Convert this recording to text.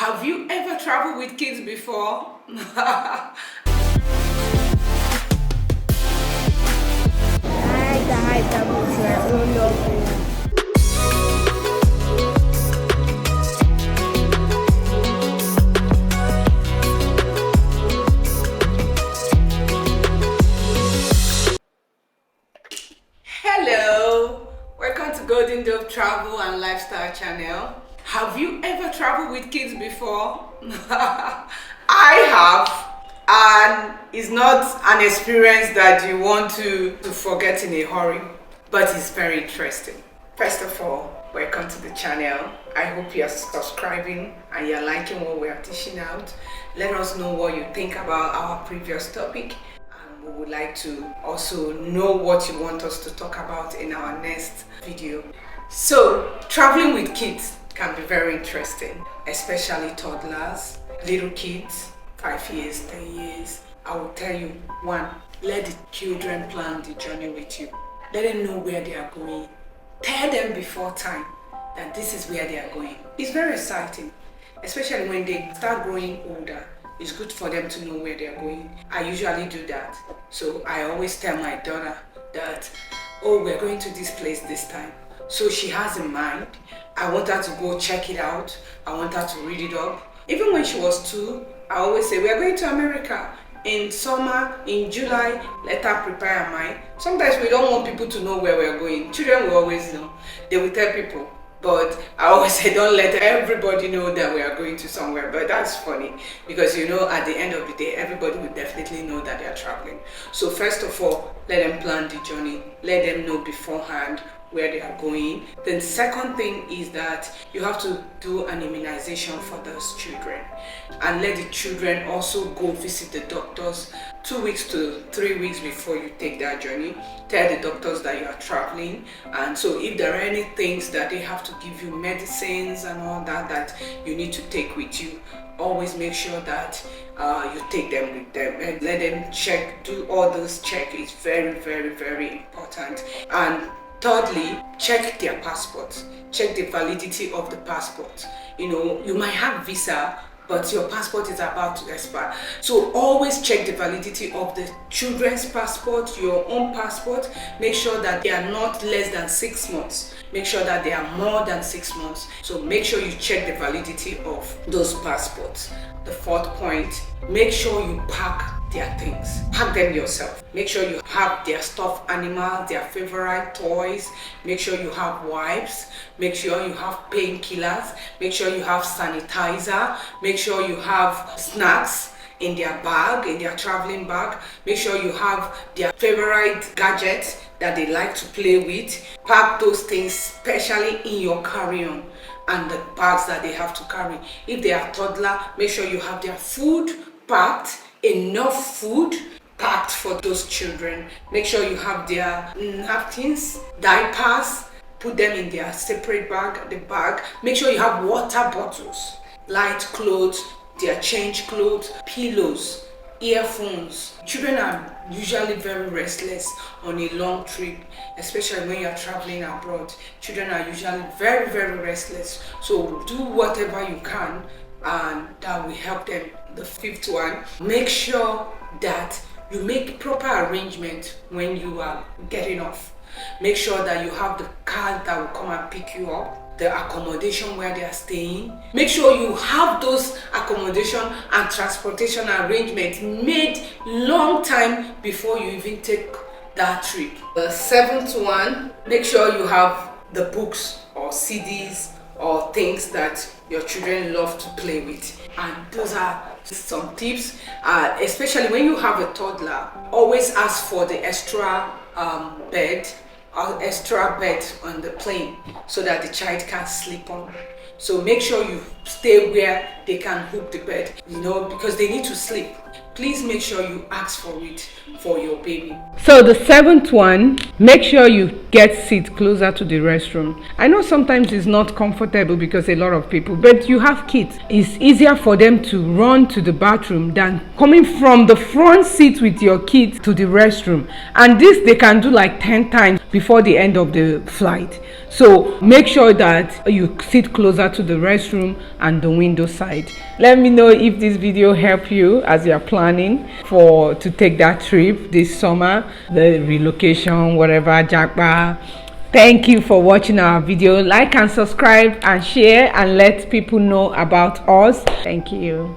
Have you ever traveled with kids before? Hello, welcome to Golden Dove Travel and Lifestyle Channel. Have you ever traveled with kids before? I have, and it's not an experience that you want to forget in a hurry, but it's very interesting. First of all, welcome to the channel. I hope you are subscribing and you're liking what we are teaching out. Let us know what you think about our previous topic. We would like to also know what you want us to talk about in our next video. So, traveling with kids can be very interesting, especially toddlers, little kids, 5 years, 10 years. I will tell you, one, let the children plan the journey with you. Let them know where they are going. Tell them before time that this is where they are going. It's very exciting, especially when they start growing older. It's good for them to know where they're going. I usually do that. So I always tell my daughter that, oh, we're going to this place this time. So she has in mind. I want her to go check it out. I want her to read it up. Even when she was 2, I always say, we're going to America in summer, in July. Let her prepare her mind. Sometimes we don't want people to know where we're going. Children will always know. They will tell people. But I always say, don't let everybody know that we are going to somewhere. But that's funny because, you know, at the end of the day, everybody will definitely know that they are traveling. So first of all, let them plan the journey. Let them know beforehand where they are going. Then second thing is that you have to do an immunization for those children. And let the children also go visit the doctors 2 weeks to 3 weeks before you take that journey. Tell the doctors that you are traveling, and so if there are any things that they have to give you, medicines and all that that you need to take with you, always make sure that you take them with them and let them check, do all those checks. It's very, very, very important. And thirdly, check their passports. Check the validity of the passport. You know, you might have visa, but your passport is about to expire. So always check the validity of the children's passport, your own passport. Make sure that they are not less than 6 months. Make sure that they are more than 6 months. So make sure you check the validity of those passports. The fourth point, make sure you pack their things. Pack them yourself. Make sure you have their stuffed animals, their favorite toys. Make sure you have wipes. Make sure you have painkillers. Make sure you have sanitizer. Make sure you have snacks in their bag, in their traveling bag. Make sure you have their favorite gadgets that they like to play with. Pack those things especially in your carry-on and the bags that they have to carry. If they are toddler, make sure you have their food packed, enough food packed for those children. Make sure you have their napkins, diapers, put them in their separate bag, the bag. Make sure you have water bottles, light clothes, their change clothes, pillows, earphones. Children are usually very restless on a long trip, especially when you're traveling abroad. Children are usually very, very restless. So do whatever you can and that will help them. The fifth one, make sure that you make proper arrangement when you are getting off. Make sure that you have the car that will come and pick you up, the accommodation where they are staying. Make sure you have those accommodation and transportation arrangements made long time before you even take that trip. The seventh one, make sure you have the books or CDs or things that your children love to play with. And those are some tips, especially when you have a toddler. Always ask for the extra bed on the plane so that the child can sleep on. So make sure you stay where they can hook the bed, you know, because they need to sleep. Please make sure you ask for it for your baby. So the seventh one, make sure you get seat closer to the restroom. I know sometimes it's not comfortable because a lot of people, but you have kids. It's easier for them to run to the bathroom than coming from the front seat with your kids to the restroom. And this they can do like 10 times before the end of the flight. So make sure that you sit closer to the restroom and the window side. side. Let me know if this video helped you as you are planning to take that trip this summer, the relocation, whatever, japa. Thank you for watching our video. Like and subscribe and share and let people know about us. Thank you.